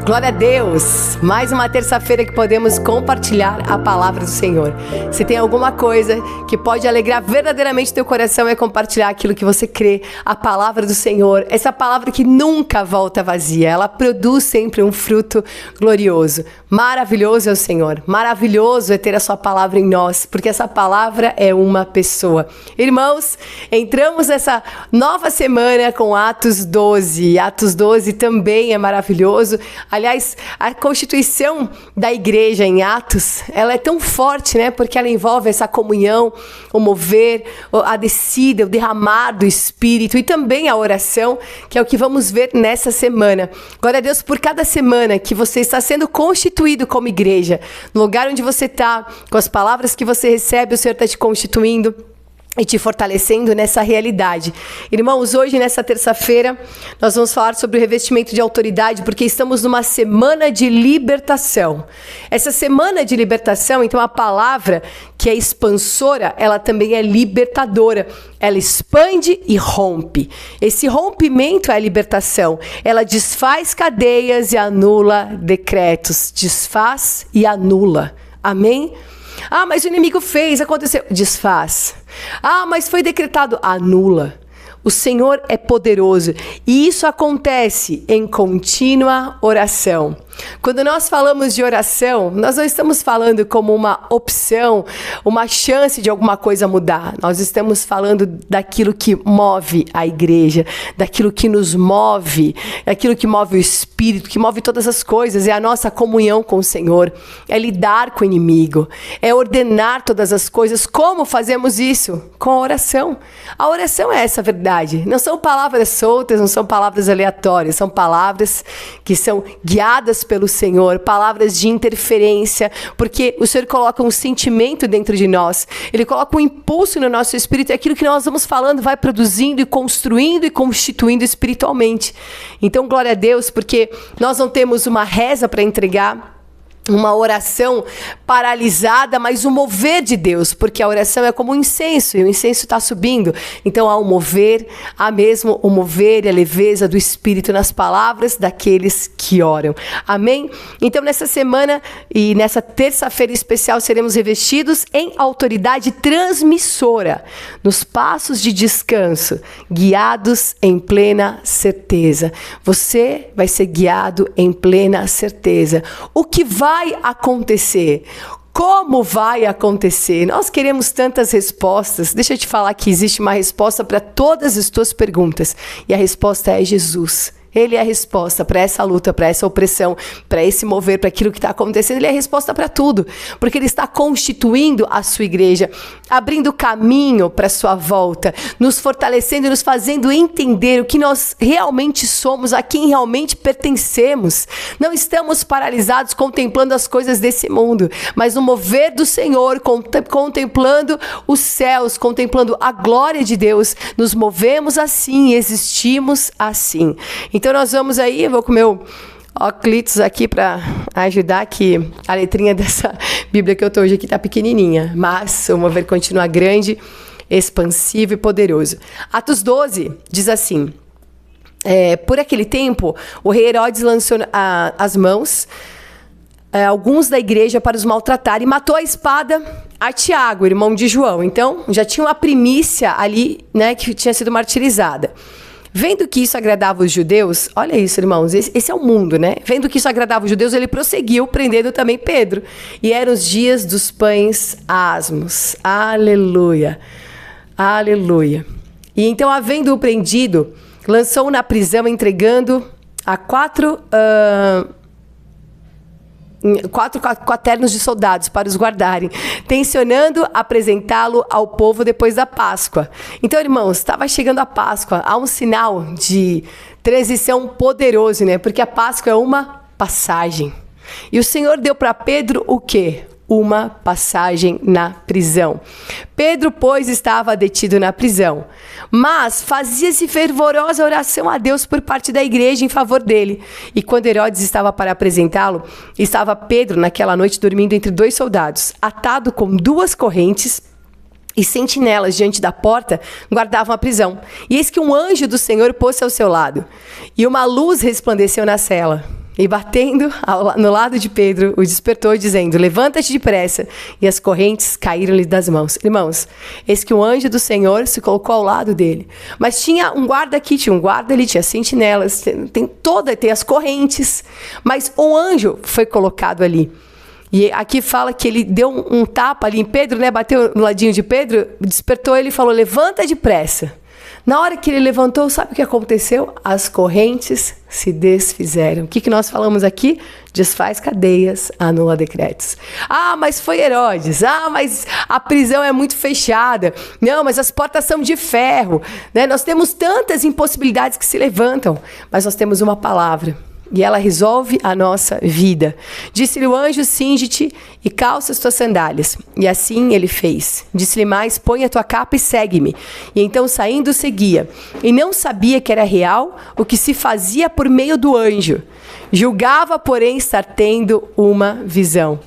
Glória a Deus! Mais uma terça-feira que podemos compartilhar a palavra do Senhor. Se tem alguma coisa que pode alegrar verdadeiramente teu coração é compartilhar aquilo que você crê, a palavra do Senhor. Essa palavra que nunca volta vazia, ela produz sempre um fruto glorioso. Maravilhoso é o Senhor, maravilhoso é ter a sua palavra em nós, porque essa palavra é uma pessoa. Irmãos, entramos nessa nova semana com Atos 12. Atos 12 também é maravilhoso. Aliás, a constituição da igreja em Atos, ela é tão forte, né? Porque ela envolve essa comunhão, o mover, a descida, o derramar do Espírito e também a oração, que é o que vamos ver nessa semana. Glória a Deus por cada semana que você está sendo constituído como igreja. No lugar onde você está, com as palavras que você recebe, o Senhor está te constituindo e te fortalecendo nessa realidade. Irmãos, hoje, nessa terça-feira, nós vamos falar sobre o revestimento de autoridade, porque estamos numa semana de libertação. Essa semana de libertação, então, a palavra que é expansora, ela também é libertadora. Ela expande e rompe. Esse rompimento é a libertação. Ela desfaz cadeias e anula decretos. Desfaz e anula. Amém? Ah, mas o inimigo fez, aconteceu. Desfaz. Ah, mas foi decretado. Anula. O Senhor é poderoso. E isso acontece em contínua oração. Quando nós falamos de oração, nós não estamos falando como uma opção, uma chance de alguma coisa mudar. Nós estamos falando daquilo que move a igreja, daquilo que nos move, daquilo que move o Espírito, que move todas as coisas. É a nossa comunhão com o Senhor, é lidar com o inimigo, é ordenar todas as coisas. Como fazemos isso? Com a oração. A oração é essa verdade. Não são palavras soltas, não são palavras aleatórias, são palavras que são guiadas pelo Senhor, palavras de interferência, porque o Senhor coloca um sentimento dentro de nós, Ele coloca um impulso no nosso espírito, e aquilo que nós vamos falando vai produzindo e construindo e constituindo espiritualmente. Então, glória a Deus, porque nós não temos uma reza para entregar, uma oração paralisada, mas o mover de Deus, porque a oração é como um incenso, e o incenso está subindo. Então há um mover, há mesmo o mover e a leveza do Espírito nas palavras daqueles que oram. Amém? Então nessa semana e nessa terça-feira especial seremos revestidos em autoridade transmissora, nos passos de descanso, guiados em plena certeza. Você vai ser guiado em plena certeza. O que vai acontecer? Como vai acontecer? Nós queremos tantas respostas. Deixa eu te falar que existe uma resposta para todas as tuas perguntas. E a resposta é Jesus. Ele é a resposta para essa luta, para essa opressão, para esse mover, para aquilo que está acontecendo. Ele é a resposta para tudo, porque Ele está constituindo a sua igreja, abrindo caminho para a sua volta, nos fortalecendo e nos fazendo entender o que nós realmente somos, a quem realmente pertencemos. Não estamos paralisados contemplando as coisas desse mundo, mas no mover do Senhor, contemplando os céus, contemplando a glória de Deus, nos movemos assim e existimos assim. Então nós vamos aí, eu vou com o meu óculos aqui para ajudar, que a letrinha dessa Bíblia que eu estou hoje aqui está pequenininha, mas o mover continua grande, expansivo e poderoso. Atos 12 diz assim: por aquele tempo, o rei Herodes lançou as mãos alguns da igreja para os maltratar e matou a espada a Tiago, irmão de João. Então já tinha uma primícia ali, né, que tinha sido martirizada. Vendo que isso agradava os judeus, olha isso, irmãos, esse é o mundo, né? Vendo que isso agradava os judeus, ele prosseguiu, prendendo também Pedro. E eram os dias dos pães asmos. Aleluia, aleluia. E então, havendo-o prendido, lançou-o na prisão, entregando a quatro quaternos de soldados para os guardarem, tencionando apresentá-lo ao povo depois da Páscoa. Então, irmãos, estava chegando a Páscoa, há um sinal de transição poderoso, né? Porque a Páscoa é uma passagem. E o Senhor deu para Pedro o quê? Uma passagem na prisão. Pedro, pois, estava detido na prisão, mas fazia-se fervorosa oração a Deus por parte da igreja em favor dele. E quando Herodes estava para apresentá-lo, estava Pedro naquela noite dormindo entre dois soldados, atado com duas correntes, e sentinelas diante da porta guardavam a prisão. E eis que um anjo do Senhor pôs-se ao seu lado, e uma luz resplandeceu na cela. E batendo no lado de Pedro, o despertou, dizendo: levanta-te depressa. E as correntes caíram-lhe das mãos. Irmãos, eis que o anjo do Senhor se colocou ao lado dele. Mas tinha um guarda aqui, tinha um guarda ali, tinha sentinelas, tem as correntes. Mas o anjo foi colocado ali. E aqui fala que ele deu um tapa ali em Pedro, né? Bateu no ladinho de Pedro, despertou ele e falou: levanta depressa. Na hora que ele levantou, sabe o que aconteceu? As correntes se desfizeram. O que nós falamos aqui? Desfaz cadeias, anula decretos. Ah, mas foi Herodes. Ah, mas a prisão é muito fechada. Não, mas as portas são de ferro. Né? Nós temos tantas impossibilidades que se levantam, mas nós temos uma palavra. E ela resolve a nossa vida. Disse-lhe o anjo: cinge-te e calça as tuas sandálias. E assim ele fez. Disse-lhe mais: põe a tua capa e segue-me. E então saindo seguia. E não sabia que era real o que se fazia por meio do anjo. Julgava, porém, estar tendo uma visão.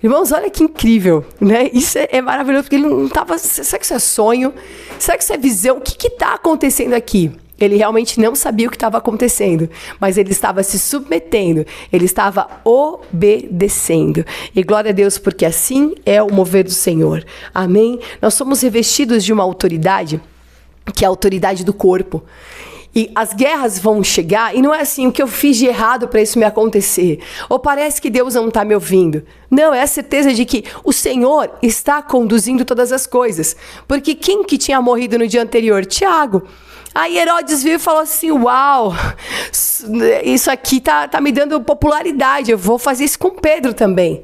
Irmãos, olha que incrível, né? Isso é maravilhoso, porque ele não estava... Será que isso é sonho? Será que isso é visão? O que está acontecendo aqui? Ele realmente não sabia o que estava acontecendo, mas ele estava se submetendo, ele estava obedecendo. E glória a Deus, porque assim é o mover do Senhor. Amém? Nós somos revestidos de uma autoridade, que é a autoridade do corpo. E as guerras vão chegar, e não é assim, o que eu fiz de errado para isso me acontecer. Ou parece que Deus não está me ouvindo. Não, é a certeza de que o Senhor está conduzindo todas as coisas. Porque quem que tinha morrido no dia anterior? Tiago. Aí Herodes viu e falou assim: uau, isso aqui tá me dando popularidade, eu vou fazer isso com Pedro também.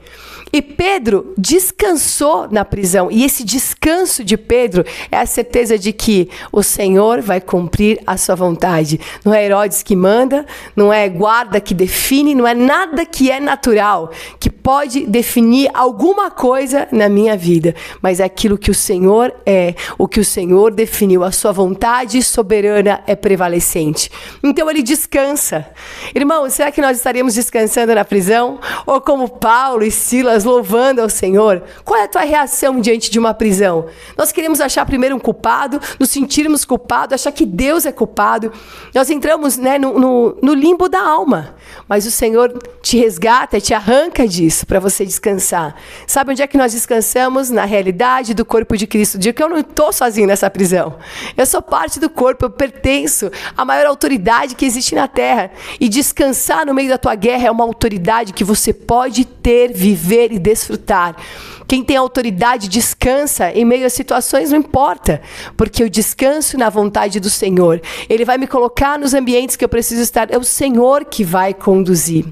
E Pedro descansou na prisão. E esse descanso de Pedro é a certeza de que o Senhor vai cumprir a sua vontade. Não é Herodes que manda, não é guarda que define, não é nada que é natural, que pode definir alguma coisa na minha vida. Mas é aquilo que o Senhor é, o que o Senhor definiu. A sua vontade soberana é prevalecente. Então ele descansa. Irmão, será que nós estaremos descansando na prisão? Ou como Paulo e Silas, louvando ao Senhor? Qual é a tua reação diante de uma prisão? Nós queremos achar primeiro um culpado, nos sentirmos culpados, achar que Deus é culpado. Nós entramos, né, no limbo da alma. Mas o Senhor te resgata, te arranca disso para você descansar. Sabe onde é que nós descansamos? Na realidade do corpo de Cristo. Digo que eu não estou sozinho nessa prisão. Eu sou parte do corpo, eu pertenço à maior autoridade que existe na terra. E descansar no meio da tua guerra é uma autoridade que você pode ter, viver e desfrutar. Quem tem autoridade descansa em meio a situações, não importa, porque eu descanso na vontade do Senhor. Ele vai me colocar nos ambientes que eu preciso estar, é o Senhor que vai conduzir.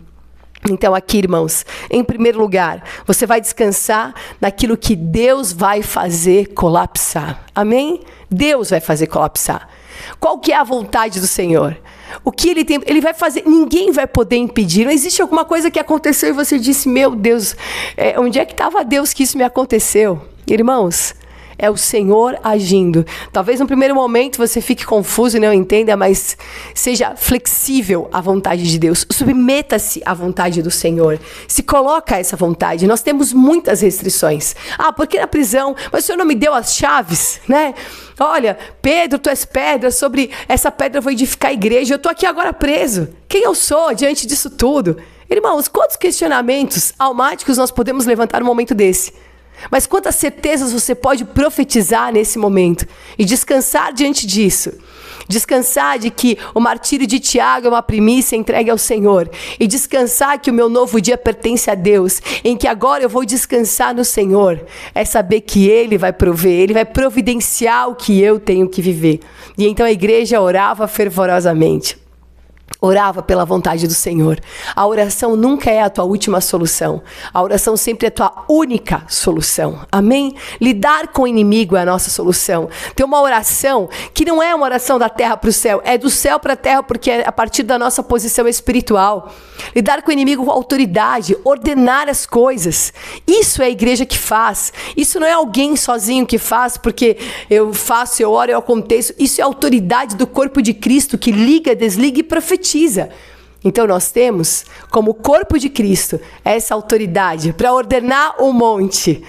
Então aqui, irmãos, em primeiro lugar, você vai descansar naquilo que Deus vai fazer colapsar. Amém? Deus vai fazer colapsar. Qual que é a vontade do Senhor? O que ele tem, ele vai fazer, ninguém vai poder impedir. Não existe alguma coisa que aconteceu e você disse: meu Deus, onde é que estava Deus que isso me aconteceu? Irmãos, é o Senhor agindo. Talvez no primeiro momento você fique confuso e não entenda, mas seja flexível à vontade de Deus. Submeta-se à vontade do Senhor. Se coloca a essa vontade. Nós temos muitas restrições. Ah, porque na prisão? Mas o Senhor não me deu as chaves, né? Olha, Pedro, tu és pedra, sobre essa pedra eu vou edificar a igreja. Eu estou aqui agora preso. Quem eu sou diante disso tudo? Irmãos, quantos questionamentos almáticos nós podemos levantar num momento desse? Mas quantas certezas você pode profetizar nesse momento e descansar diante disso? Descansar de que o martírio de Tiago é uma primícia entregue ao Senhor. E descansar que o meu novo dia pertence a Deus. Em que agora eu vou descansar no Senhor. É saber que Ele vai prover, Ele vai providenciar o que eu tenho que viver. E então a igreja orava fervorosamente. Orava pela vontade do Senhor. A oração nunca é a tua última solução. A oração sempre é a tua única solução. Amém? Lidar com o inimigo é a nossa solução. Ter uma oração que não é uma oração da terra para o céu, é do céu para a terra, porque é a partir da nossa posição espiritual. Lidar com o inimigo com autoridade, ordenar as coisas. Isso é a igreja que faz. Isso não é alguém sozinho que faz, porque eu faço, eu oro, eu aconteço. Isso é a autoridade do corpo de Cristo que liga, desliga e profetiza. Então nós temos como corpo de Cristo essa autoridade para ordenar o monte.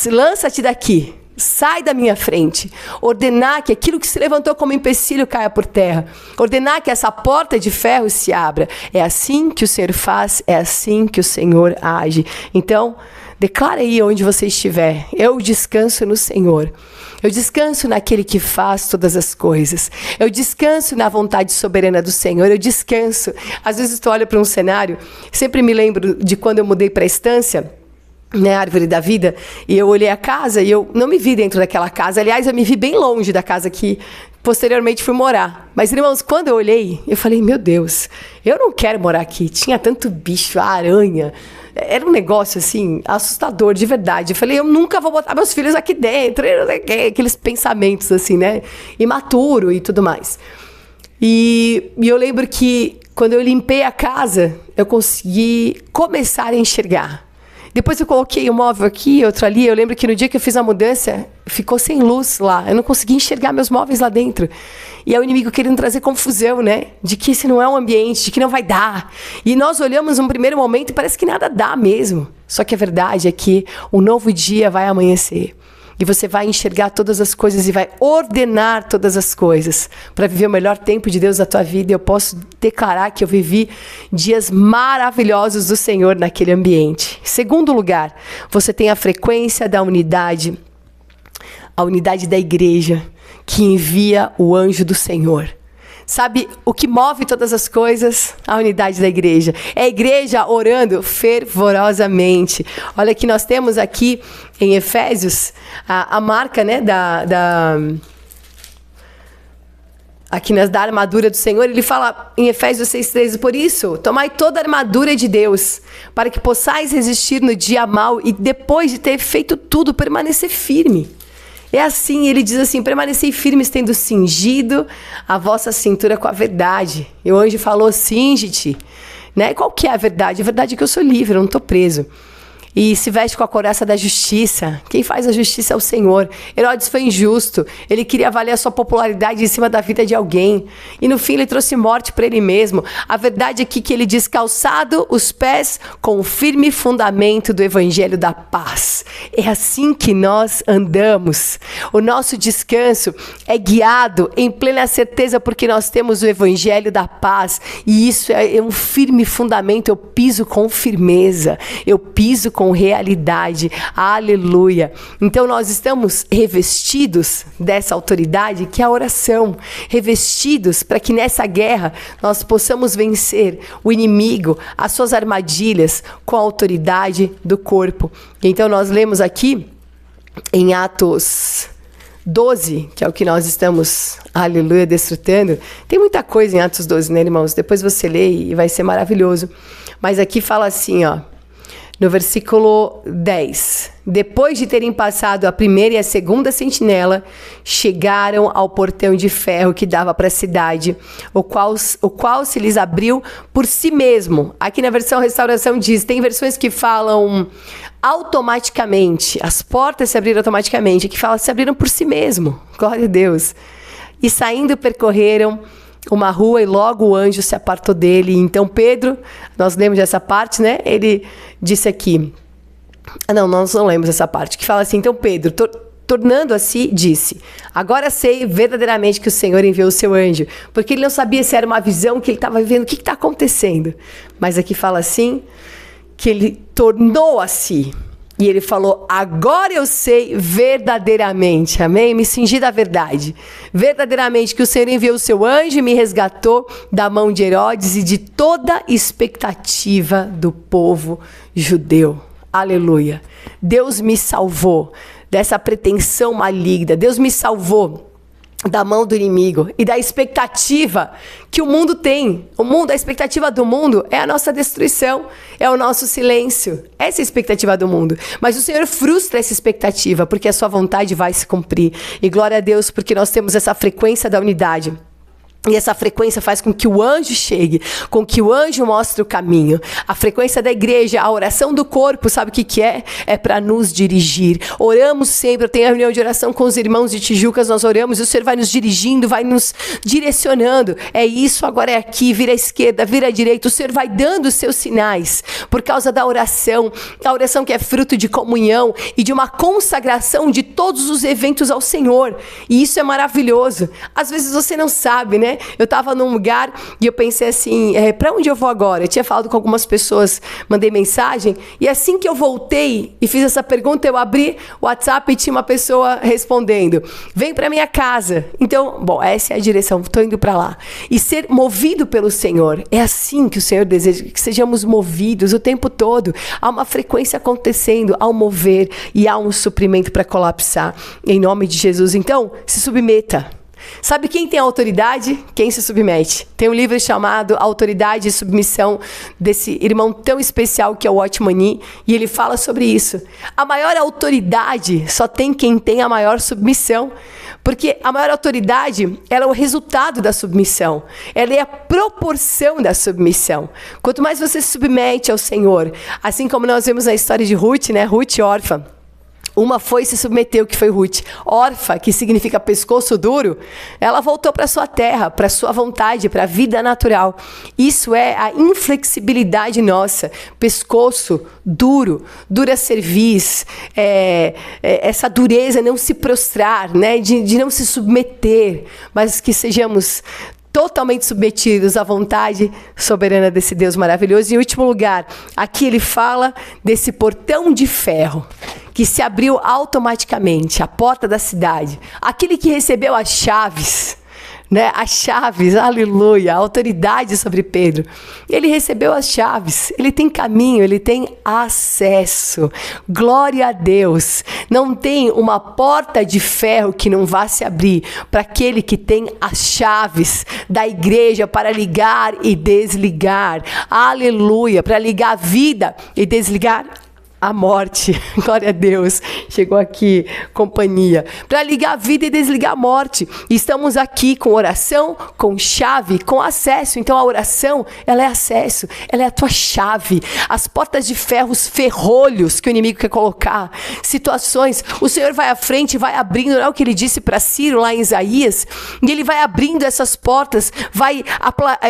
Lança-te daqui, Sai da minha frente. Ordenar que aquilo que se levantou como empecilho caia por terra. Ordenar que essa porta de ferro se abra. É assim que o Senhor faz, é assim que o Senhor age. Então, declara aí onde você estiver. Eu descanso no Senhor. Eu descanso naquele que faz todas as coisas. Eu descanso na vontade soberana do Senhor. Eu descanso. Às vezes tu olha para um cenário, sempre me lembro de quando eu mudei para a estância, né, Árvore da Vida, e eu olhei a casa e eu não me vi dentro daquela casa. Aliás, eu me vi bem longe da casa que posteriormente fui morar. Mas, irmãos, quando eu olhei, eu falei, meu Deus, eu não quero morar aqui. Tinha tanto bicho, aranha. Era um negócio, assim, assustador, de verdade. Eu falei, eu nunca vou botar meus filhos aqui dentro. Aqueles pensamentos, assim, né? Imaturo e tudo mais. E eu lembro que, quando eu limpei a casa, eu consegui começar a enxergar. Depois eu coloquei um móvel aqui, outro ali. Eu lembro que no dia que eu fiz a mudança, ficou sem luz lá. Eu não conseguia enxergar meus móveis lá dentro. E é o inimigo querendo trazer confusão, né? De que esse não é um ambiente, de que não vai dar. E nós olhamos num primeiro momento e parece que nada dá mesmo. Só que a verdade é que um novo dia vai amanhecer. E você vai enxergar todas as coisas e vai ordenar todas as coisas para viver o melhor tempo de Deus na tua vida. Eu posso declarar que eu vivi dias maravilhosos do Senhor naquele ambiente. Segundo lugar, você tem a frequência da unidade, a unidade da igreja, que envia o anjo do Senhor. Sabe o que move todas as coisas? A unidade da igreja. É a igreja orando fervorosamente. Olha que nós temos aqui em Efésios a marca, né, aqui da armadura do Senhor. Ele fala em Efésios 6,13, por isso, tomai toda a armadura de Deus, para que possais resistir no dia mau e depois de ter feito tudo, permanecer firme. É assim, ele diz assim, permanecei firmes tendo cingido a vossa cintura com a verdade. E o anjo falou, cinge-te. Né? Qual que é a verdade? A verdade é que eu sou livre, eu não estou preso. E se veste com a couraça da justiça. Quem faz a justiça é o Senhor. Herodes foi injusto. Ele queria avaliar sua popularidade em cima da vida de alguém. E no fim ele trouxe morte para ele mesmo. A verdade é que ele diz, calçado os pés com o firme fundamento do evangelho da paz. É assim que nós andamos. O nosso descanso é guiado em plena certeza porque nós temos o evangelho da paz. E isso é um firme fundamento. Eu piso com firmeza. Eu piso com realidade, aleluia. Então nós estamos revestidos dessa autoridade que é a oração, revestidos para que nessa guerra nós possamos vencer o inimigo, as suas armadilhas com a autoridade do corpo. Então nós lemos aqui em Atos 12, que é o que nós estamos, aleluia, desfrutando. Tem muita coisa em Atos 12, né, irmãos? Depois você lê e vai ser maravilhoso. Mas aqui fala assim, ó, no versículo 10. Depois de terem passado a primeira e a segunda sentinela, chegaram ao portão de ferro que dava para a cidade, o qual se lhes abriu por si mesmo. Aqui na versão Restauração diz, tem versões que falam automaticamente, as portas se abriram automaticamente, que fala se abriram por si mesmo. Glória a Deus. E saindo percorreram uma rua e logo o anjo se apartou dele. Então Pedro, nós lemos essa parte, né? Ele disse aqui, nós não lemos essa parte, que fala assim, então Pedro, tornando a si, disse, agora sei verdadeiramente que o Senhor enviou o seu anjo, porque ele não sabia se era uma visão que ele estava vivendo, o que está acontecendo. Mas aqui fala assim, que ele tornou a si. E ele falou, agora eu sei verdadeiramente, amém? Me cingi da verdade. Verdadeiramente que o Senhor enviou o seu anjo e me resgatou da mão de Herodes e de toda expectativa do povo judeu. Aleluia. Deus me salvou dessa pretensão maligna. Deus me salvou da mão do inimigo e da expectativa que o mundo tem. A expectativa do mundo é a nossa destruição, é o nosso silêncio. Essa é a expectativa do mundo. Mas o Senhor frustra essa expectativa, porque a sua vontade vai se cumprir. E glória a Deus, porque nós temos essa frequência da unidade. E essa frequência faz com que o anjo chegue, com que o anjo mostre o caminho. A frequência da igreja, a oração do corpo, sabe o que é? É para nos dirigir. Oramos sempre, eu tenho a reunião de oração com os irmãos de Tijucas, nós oramos, e o Senhor vai nos dirigindo, vai nos direcionando. É isso, agora é aqui, vira à esquerda, vira à direita. O Senhor vai dando os seus sinais por causa da oração. A oração que é fruto de comunhão e de uma consagração de todos os eventos ao Senhor. E isso é maravilhoso. Às vezes você não sabe, né? Eu estava num lugar e eu pensei assim, para onde eu vou agora? Eu tinha falado com algumas pessoas, mandei mensagem, e assim que eu voltei e fiz essa pergunta, eu abri o WhatsApp e tinha uma pessoa respondendo, vem para minha casa. Então, bom, essa é a direção, estou indo para lá. E ser movido pelo Senhor, é assim que o Senhor deseja, que sejamos movidos o tempo todo. Há uma frequência acontecendo, há um mover e há um suprimento para colapsar, em nome de Jesus. Então, se submeta. Sabe quem tem autoridade? Quem se submete. Tem um livro chamado Autoridade e Submissão, desse irmão tão especial que é o Watchman Nee, e ele fala sobre isso. A maior autoridade só tem quem tem a maior submissão, porque a maior autoridade, ela é o resultado da submissão, ela é a proporção da submissão. Quanto mais você se submete ao Senhor, assim como nós vemos na história de Ruth, né? Ruth órfã. Uma foi e se submeteu, que foi Ruth. Órfã, que significa pescoço duro, ela voltou para sua terra, para sua vontade, para a vida natural. Isso é a inflexibilidade nossa. Pescoço duro, dura cerviz, essa dureza, não se prostrar, né? de não se submeter, mas que sejamos totalmente submetidos à vontade soberana desse Deus maravilhoso. E em último lugar, aqui ele fala desse portão de ferro que se abriu automaticamente, a porta da cidade. Aquele que recebeu as chaves, né? As chaves, aleluia, a autoridade sobre Pedro. Ele recebeu as chaves, ele tem caminho, ele tem acesso. Glória a Deus. Não tem uma porta de ferro que não vá se abrir para aquele que tem as chaves da igreja para ligar e desligar. Aleluia, para ligar a vida e desligar a morte. Glória a Deus. Chegou aqui, companhia. Para ligar a vida e desligar a morte. Estamos aqui com oração, com chave, com acesso. Então a oração, ela é acesso. Ela é a tua chave. As portas de ferro, os ferrolhos que o inimigo quer colocar. Situações. O Senhor vai à frente, vai abrindo. Não é o que ele disse para Ciro lá em Isaías? E ele vai abrindo essas portas, vai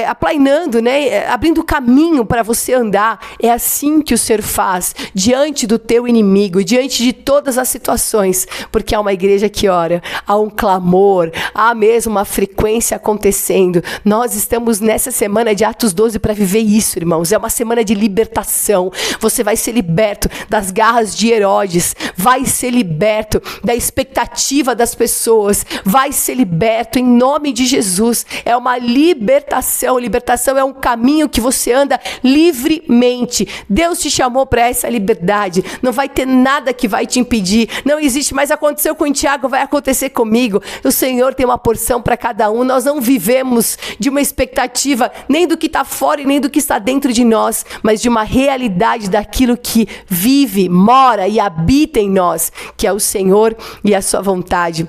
aplainando, né? Abrindo caminho para você andar. É assim que o Senhor faz. Diante do teu inimigo, diante de todas as situações, porque há uma igreja que ora, há um clamor, há mesmo uma frequência acontecendo. Nós estamos nessa semana de Atos 12 para viver isso, irmãos. É uma semana de libertação. Você vai ser liberto das garras de Herodes, vai ser liberto da expectativa das pessoas, vai ser liberto em nome de Jesus. É uma libertação. Libertação é um caminho que você anda livremente. Deus te chamou para essa liberdade. Não vai ter nada que vai te impedir. Não existe, mas aconteceu com o Tiago, vai acontecer comigo. O Senhor tem uma porção para cada um. Nós não vivemos de uma expectativa nem do que está fora e nem do que está dentro de nós, mas de uma realidade daquilo que vive, mora e habita em nós, que é o Senhor e a sua vontade.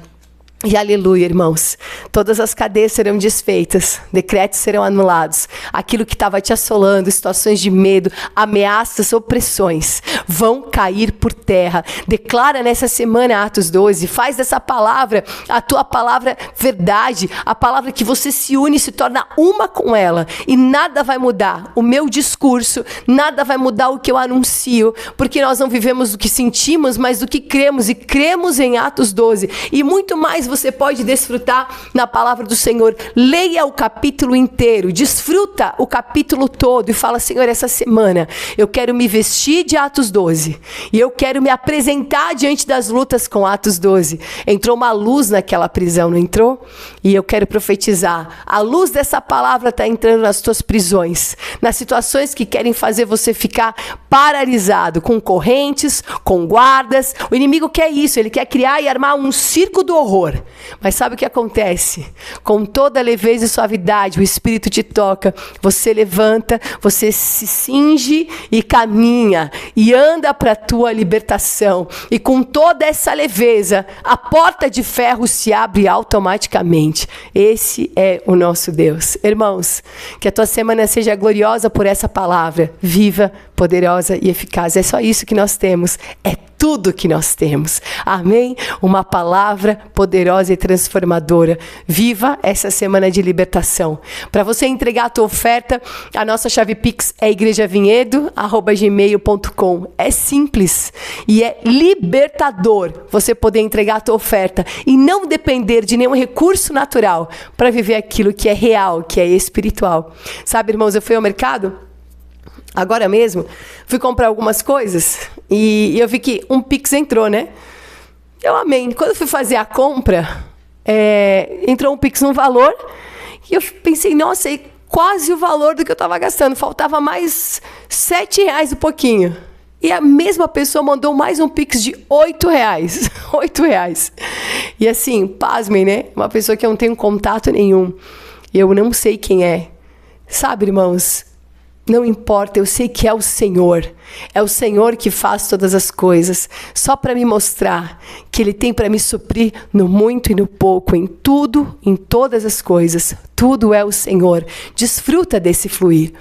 E aleluia, irmãos, todas as cadeias serão desfeitas, decretos serão anulados, aquilo que estava te assolando, situações de medo, ameaças, opressões, vão cair por terra. Declara nessa semana Atos 12, faz dessa palavra a tua palavra verdade, a palavra que você se une e se torna uma com ela, e nada vai mudar o meu discurso, nada vai mudar o que eu anuncio, porque nós não vivemos do que sentimos, mas do que cremos, e cremos em Atos 12, e muito mais você pode desfrutar na palavra do Senhor. Leia o capítulo inteiro, desfruta o capítulo todo e fala: Senhor, essa semana eu quero me vestir de Atos 12 e eu quero me apresentar diante das lutas com Atos 12. Entrou uma luz naquela prisão, não entrou? E eu quero profetizar, a luz dessa palavra está entrando nas tuas prisões, nas situações que querem fazer você ficar paralisado, com correntes, com guardas. O inimigo quer isso, ele quer criar e armar um circo do horror. dor. Mas sabe o que acontece? Com toda leveza e suavidade, o Espírito te toca, você levanta, você se cinge e caminha e anda para a tua libertação. E com toda essa leveza, a porta de ferro se abre automaticamente. Esse é o nosso Deus. Irmãos, que a tua semana seja gloriosa por essa palavra, viva, poderosa e eficaz. É só isso que nós temos. É tudo que nós temos. Amém? Uma palavra poderosa e transformadora. Viva essa semana de libertação. Para você entregar a tua oferta, a nossa chave Pix é igrejavinhedo@gmail.com. É simples e é libertador você poder entregar a tua oferta e não depender de nenhum recurso natural para viver aquilo que é real, que é espiritual. Sabe, irmãos, eu fui ao mercado agora mesmo, fui comprar algumas coisas e eu vi que um Pix entrou, né? Eu amei. Quando eu fui fazer a compra, entrou um Pix num valor e eu pensei, nossa, é quase o valor do que eu estava gastando. Faltava mais R$7 e pouquinho. E a mesma pessoa mandou mais um Pix de R$8. R$8. E assim, pasmem, né? Uma pessoa que eu não tenho contato nenhum. Eu não sei quem é. Sabe, irmãos? Não importa, eu sei que é o Senhor. É o Senhor que faz todas as coisas. Só para me mostrar que Ele tem para me suprir no muito e no pouco, em tudo, em todas as coisas. Tudo é o Senhor. Desfruta desse fluir.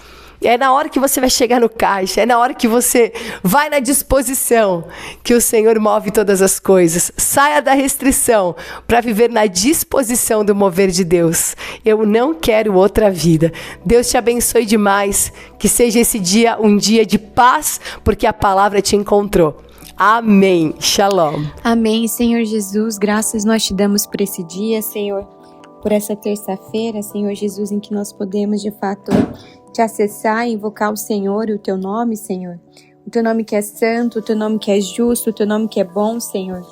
É na hora que você vai chegar no caixa, é na hora que você vai na disposição que o Senhor move todas as coisas. Saia da restrição para viver na disposição do mover de Deus. Eu não quero outra vida. Deus te abençoe demais. Que seja esse dia um dia de paz, porque a palavra te encontrou. Amém. Shalom. Amém, Senhor Jesus. Graças nós te damos por esse dia, Senhor. Por essa terça-feira, Senhor Jesus, em que nós podemos, de fato, te acessar e invocar o Senhor e o teu nome, Senhor. O teu nome que é santo, o teu nome que é justo, o teu nome que é bom, Senhor.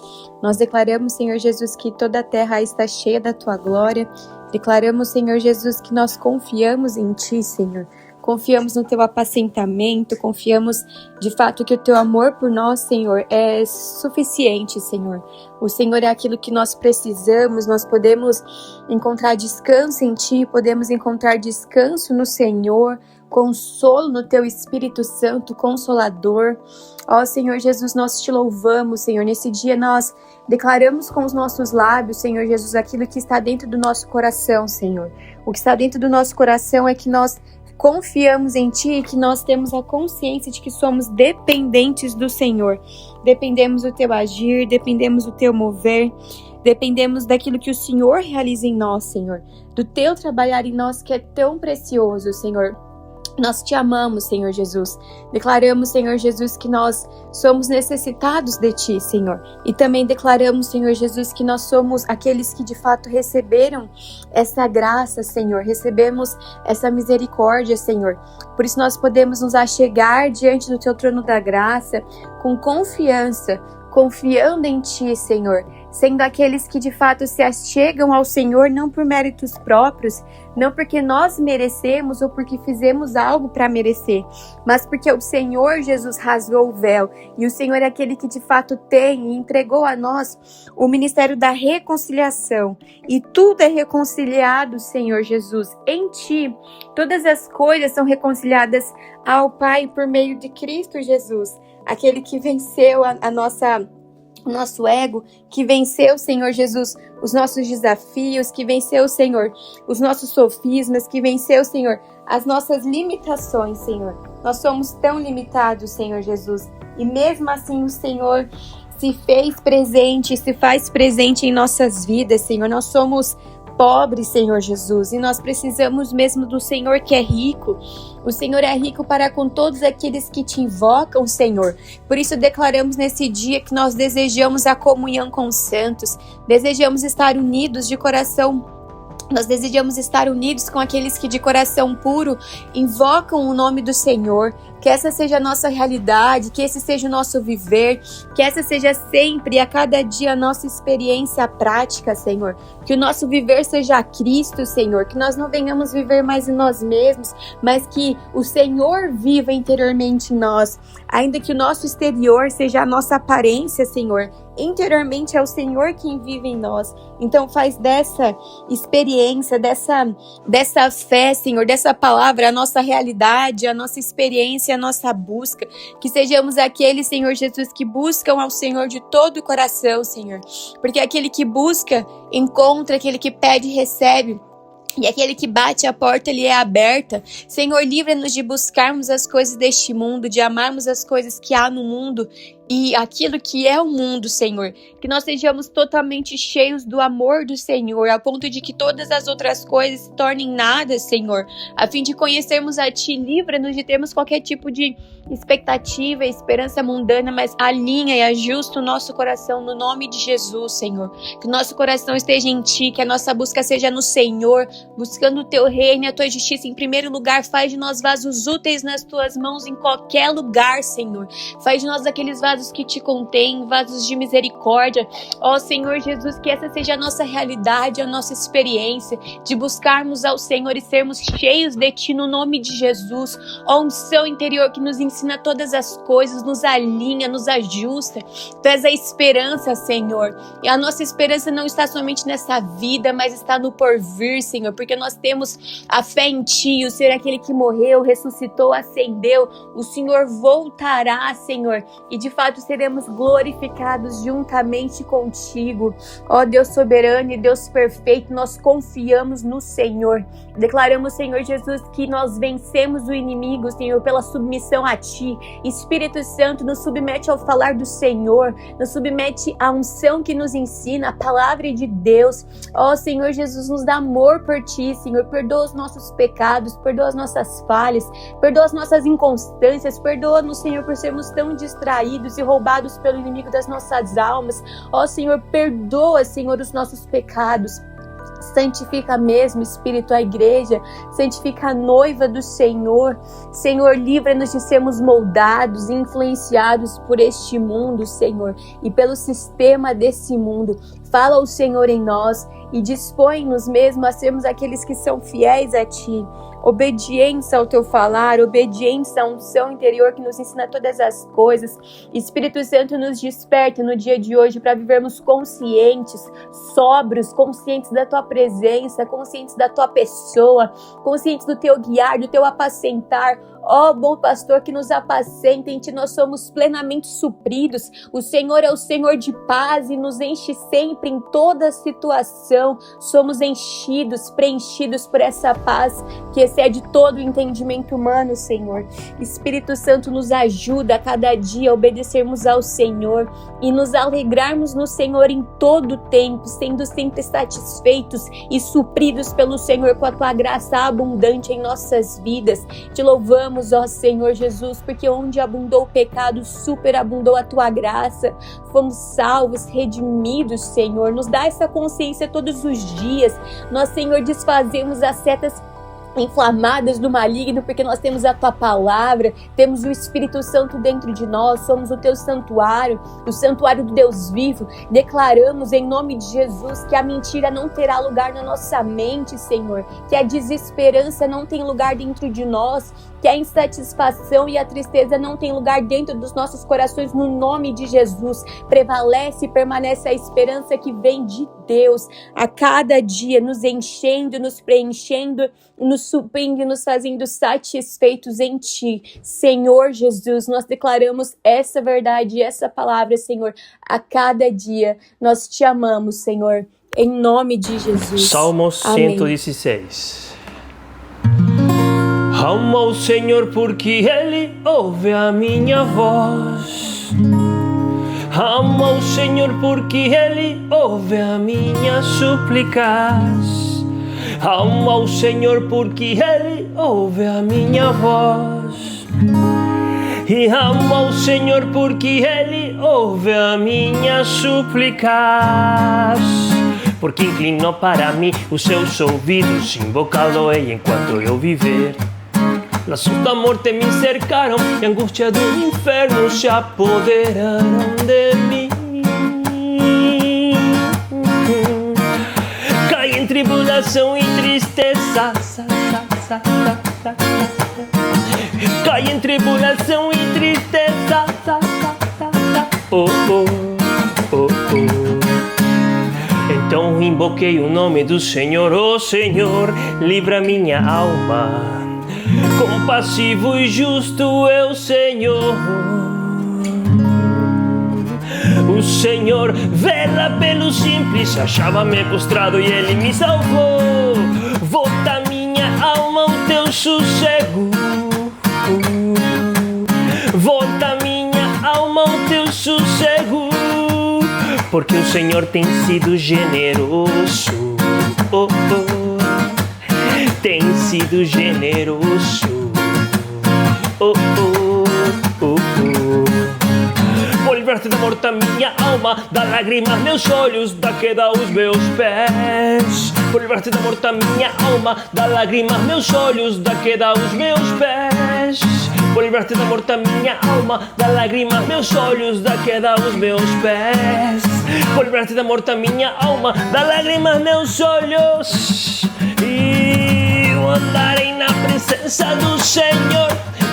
Nós declaramos, Senhor Jesus, que toda a terra está cheia da tua glória. Declaramos, Senhor Jesus, que nós confiamos em ti, Senhor. Confiamos no teu apacentamento, confiamos de fato que o teu amor por nós, Senhor, é suficiente, Senhor. O Senhor é aquilo que nós precisamos, nós podemos encontrar descanso em ti, podemos encontrar descanso no Senhor, consolo no teu Espírito Santo, consolador. Ó Senhor Jesus, nós te louvamos, Senhor. Nesse dia nós declaramos com os nossos lábios, Senhor Jesus, aquilo que está dentro do nosso coração, Senhor. O que está dentro do nosso coração é que nós confiamos em ti e que nós temos a consciência de que somos dependentes do Senhor. Dependemos do teu agir, dependemos do teu mover, dependemos daquilo que o Senhor realiza em nós, Senhor. Do teu trabalhar em nós que é tão precioso, Senhor. Nós te amamos, Senhor Jesus. Declaramos, Senhor Jesus, que nós somos necessitados de ti, Senhor. E também declaramos, Senhor Jesus, que nós somos aqueles que de fato receberam essa graça, Senhor. Recebemos essa misericórdia, Senhor. Por isso nós podemos nos achegar diante do teu trono da graça com confiança, confiando em ti, Senhor. Sendo aqueles que de fato se achegam ao Senhor não por méritos próprios, não porque nós merecemos ou porque fizemos algo para merecer, mas porque o Senhor Jesus rasgou o véu e o Senhor é aquele que de fato tem e entregou a nós o ministério da reconciliação. E tudo é reconciliado, Senhor Jesus, em ti. Todas as coisas são reconciliadas ao Pai por meio de Cristo Jesus, aquele que venceu o nosso ego, que venceu, Senhor Jesus, os nossos desafios, que venceu, Senhor, os nossos sofismas, que venceu, Senhor, as nossas limitações, Senhor. Nós somos tão limitados, Senhor Jesus, e mesmo assim o Senhor se fez presente, se faz presente em nossas vidas, Senhor. Nós somos pobres, Senhor Jesus, e nós precisamos mesmo do Senhor que é rico. O Senhor é rico para com todos aqueles que te invocam, Senhor. Por isso declaramos nesse dia que nós desejamos a comunhão com os santos, desejamos estar unidos de coração. Nós desejamos estar unidos com aqueles que de coração puro invocam o nome do Senhor. Que essa seja a nossa realidade, que esse seja o nosso viver, que essa seja sempre, a cada dia, a nossa experiência prática, Senhor. Que o nosso viver seja a Cristo, Senhor. Que nós não venhamos viver mais em nós mesmos, mas que o Senhor viva interiormente em nós. Ainda que o nosso exterior seja a nossa aparência, Senhor. interiormente é o Senhor quem vive em nós. Então faz dessa experiência, dessa fé, Senhor, dessa palavra, a nossa realidade, a nossa experiência, a nossa busca. Que sejamos aqueles, Senhor Jesus, que buscam ao Senhor de todo o coração, Senhor. Porque aquele que busca, encontra, aquele que pede, recebe. E aquele que bate a porta, ele é aberta. Senhor, livra-nos de buscarmos as coisas deste mundo, de amarmos as coisas que há no mundo e aquilo que é o mundo, Senhor. Que nós sejamos totalmente cheios do amor do Senhor, a ponto de que todas as outras coisas se tornem nada, Senhor. A fim de conhecermos a Ti, livra-nos de termos qualquer tipo de expectativa, esperança mundana, mas alinha e ajusta o nosso coração no nome de Jesus, Senhor. Que o nosso coração esteja em Ti, que a nossa busca seja no Senhor, buscando o Teu reino e a Tua justiça em primeiro lugar. Faz de nós vasos úteis nas Tuas mãos em qualquer lugar, Senhor. Faz de nós aqueles vasos que Te contêm, vasos de misericórdia. Ó Senhor Jesus, que essa seja a nossa realidade, a nossa experiência, de buscarmos ao Senhor e sermos cheios de Ti no nome de Jesus. Ó unção interior que nos ensina todas as coisas, nos alinha, nos ajusta. Tu és a esperança, Senhor. E a nossa esperança não está somente nessa vida, mas está no porvir, Senhor, porque nós temos a fé em Ti, o ser aquele que morreu, ressuscitou, ascendeu. O Senhor voltará, Senhor, e de fato seremos glorificados juntamente contigo. Ó Deus soberano e Deus perfeito, nós confiamos no Senhor. Declaramos, Senhor Jesus, que nós vencemos o inimigo, Senhor, pela submissão a Ti. Espírito Santo, nos submete ao falar do Senhor, nos submete à unção que nos ensina, a palavra de Deus. Ó Senhor Jesus, nos dá amor por Ti, Senhor. Perdoa os nossos pecados, perdoa as nossas falhas, perdoa as nossas inconstâncias, perdoa-nos, Senhor, por sermos tão distraídos e roubados pelo inimigo das nossas almas. Ó Senhor, perdoa, Senhor, os nossos pecados. Santifica mesmo, Espírito, a igreja, santifica a noiva do Senhor. Senhor, livra-nos de sermos moldados e influenciados por este mundo, Senhor, e pelo sistema desse mundo. Fala o Senhor em nós e dispõe-nos mesmo a sermos aqueles que são fiéis a Ti. Obediência ao Teu falar, obediência à unção interior que nos ensina todas as coisas. Espírito Santo, nos desperta no dia de hoje para vivermos conscientes, sóbrios, conscientes da Tua presença, conscientes da Tua pessoa, conscientes do Teu guiar, do Teu apacentar. Ó bom pastor que nos apacenta, em Ti nós somos plenamente supridos. O Senhor é o Senhor de paz e nos enche sempre em toda situação. Somos enchidos, preenchidos por essa paz que excede todo o entendimento humano, Senhor. Espírito Santo, nos ajuda a cada dia a obedecermos ao Senhor e nos alegrarmos no Senhor em todo o tempo, sendo sempre satisfeitos e supridos pelo Senhor com a Tua graça abundante em nossas vidas. Te louvamos, ó Senhor Jesus, porque onde abundou o pecado, superabundou a Tua graça. Fomos salvos, redimidos, Senhor. Nos dá essa consciência todos os dias. Nós, Senhor, desfazemos as setas inflamadas do maligno, porque nós temos a Tua palavra, temos o Espírito Santo dentro de nós, somos o Teu santuário, o santuário do Deus vivo. Declaramos em nome de Jesus que a mentira não terá lugar na nossa mente, Senhor, que a desesperança não tem lugar dentro de nós, que a insatisfação e a tristeza não tem lugar dentro dos nossos corações. No nome de Jesus, prevalece e permanece a esperança que vem de Deus, a cada dia nos enchendo, nos preenchendo, nos suprindo, nos fazendo satisfeitos em Ti. Senhor Jesus, nós declaramos essa verdade, essa palavra, Senhor, a cada dia. Nós Te amamos, Senhor, em nome de Jesus. Salmo Amém. 116. Amo ao Senhor porque Ele ouve a minha voz. Amo ao Senhor porque Ele ouve a minhas súplicas. Amo ao Senhor porque Ele ouve a minha voz. E amo ao Senhor porque Ele ouve a minhas súplicas. Porque inclinou para mim os seus ouvidos, invocá-lo-ei enquanto eu viver. Laços da morte me cercaram e a angústia do inferno se apoderaram de mim. Caí em tribulação e tristeza. Caí em tribulação e tristeza. Oh, oh, oh, invoquei o nome do Senhor. Oh Senhor, livra minha alma. Compassivo e justo é o Senhor. O Senhor vela pelo simples. Achava-me prostrado e Ele me salvou. Volta minha alma ao teu sossego. Volta minha alma ao teu sossego, porque o Senhor tem sido generoso. Oh, oh. Tem sido generoso. Oh, oh, oh, oh. Vou livrar-te da morte minha alma, da lágrima meus olhos, da queda aos meus pés. Vou livrar-te da morte minha alma, da lágrima meus olhos, da queda aos meus pés. Vou livrar-te da morte minha alma, da lágrima meus olhos, da queda aos meus pés. Vou livrar-te da morte minha alma, da lágrima meus olhos. E eu andarei na presença do Senhor,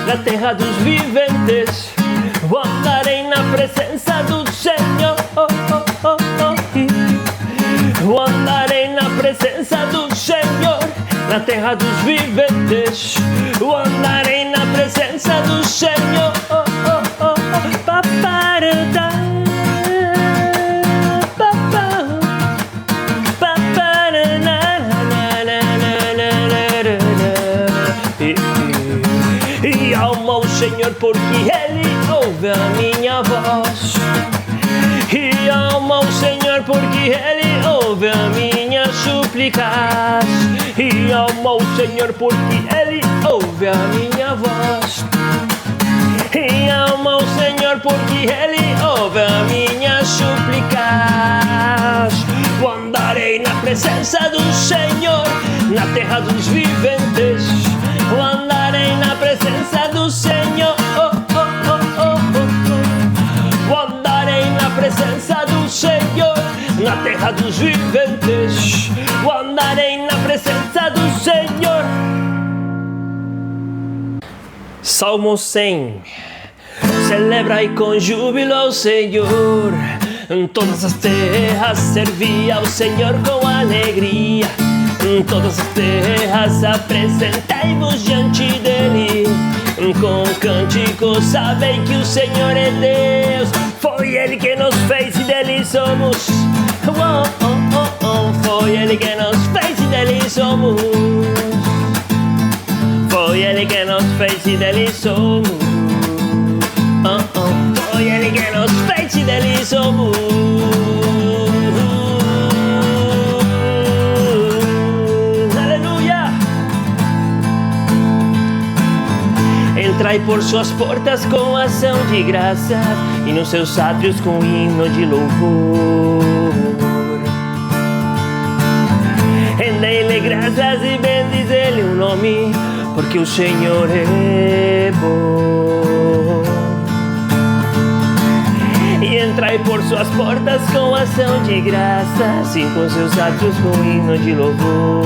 na terra dos viventes. Eu andarei na presença do Senhor. Eu andarei na presença do Senhor, na terra dos viventes. Eu andarei na presença do Senhor. E alma o Senhor, porque Ele ouve a minha voz. E alma o Senhor, porque Ele ouve a minha súplicas. E alma o Senhor, porque Ele ouve a minha voz. E alma o Senhor, porque Ele ouve a minha súplicas. Eu andarei na presença do Senhor, na terra dos viventes. Eu andarei na presença do Senhor. Eu andarei na presença do Senhor, na terra dos viventes. Eu andarei na presença do Senhor. Salmo 100. Celebrai com júbilo ao Senhor. Em todas as terras servi ao Senhor com alegria. Em todas as terras apresentai-vos diante dele. Com cânticos sabei que o Senhor é Deus. Foi Ele que nos fez e dele somos. Oh, oh, oh, oh. Foi Ele que nos fez e dele somos. Foi Ele que nos fez e dele somos. Oh, oh. Foi Ele que nos fez e dele somos. Aleluia! Entrai por suas portas com ação de graças e nos seus átrios com hino de louvor. Rendei-lhe graças e bendizei-lhe o nome, porque o Senhor é bom. E entrai por suas portas com ação de graças e com seus átrios com hino de louvor.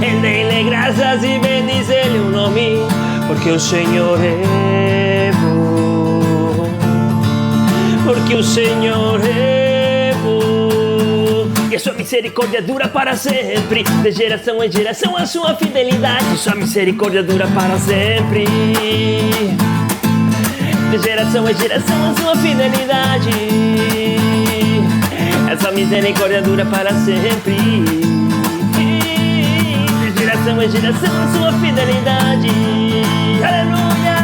Rendei-lhe graças e bendizei-lhe o nome, porque o Senhor é bom. Porque o Senhor é bom. E a sua misericórdia dura para sempre. De geração em geração a sua fidelidade. Sua misericórdia dura para sempre. De geração em geração a sua fidelidade. A sua misericórdia dura para sempre. De geração em geração a sua fidelidade. Aleluia!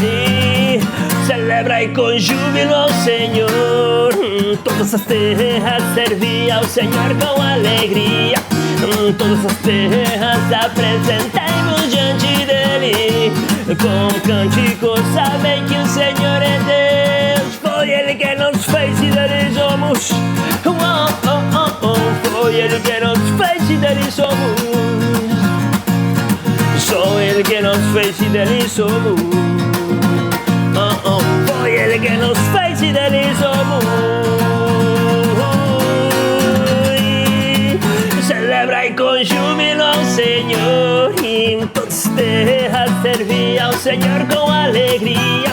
E celebrai com júbilo ao Senhor. Todas as terras servi ao Senhor com alegria. Todas as terras apresentai-vos diante dele. Com cânticos sabem que o Senhor é Deus. Foi Ele que nos fez e dele somos. Oh, oh, oh, oh. Foi Ele que nos fez e dele somos. Só Ele que nos fez e dele somos. Oh, oh. Foi Ele que nos fez e dele somos. Celebrai com júbilo ao Senhor. Em todas as terras servi ao Senhor com alegria.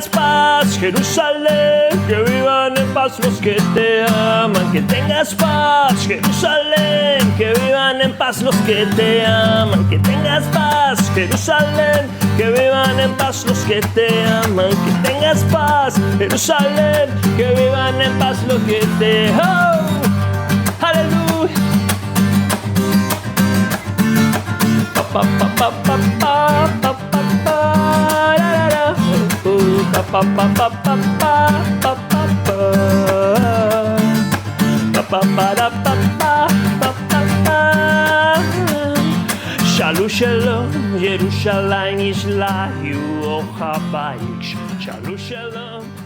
tengas paz, Jerusalén, que vivan en paz los que te aman. Que tengas paz, Jerusalén, que vivan en paz los que te aman. Que tengas paz, Jerusalén, que vivan en paz los que te aman. Que tengas paz, Jerusalén, que vivan en paz los que te aman. Oh, aleluya. Pa pa pa pa pa pa pa pa la la la. Pa pa pa pa pa pa pa pa pa. Pa pa pa pa pa pa pa pa. Shalom shalom, Yerushalayim Yishlayu Ochabayik. Shalom shalom.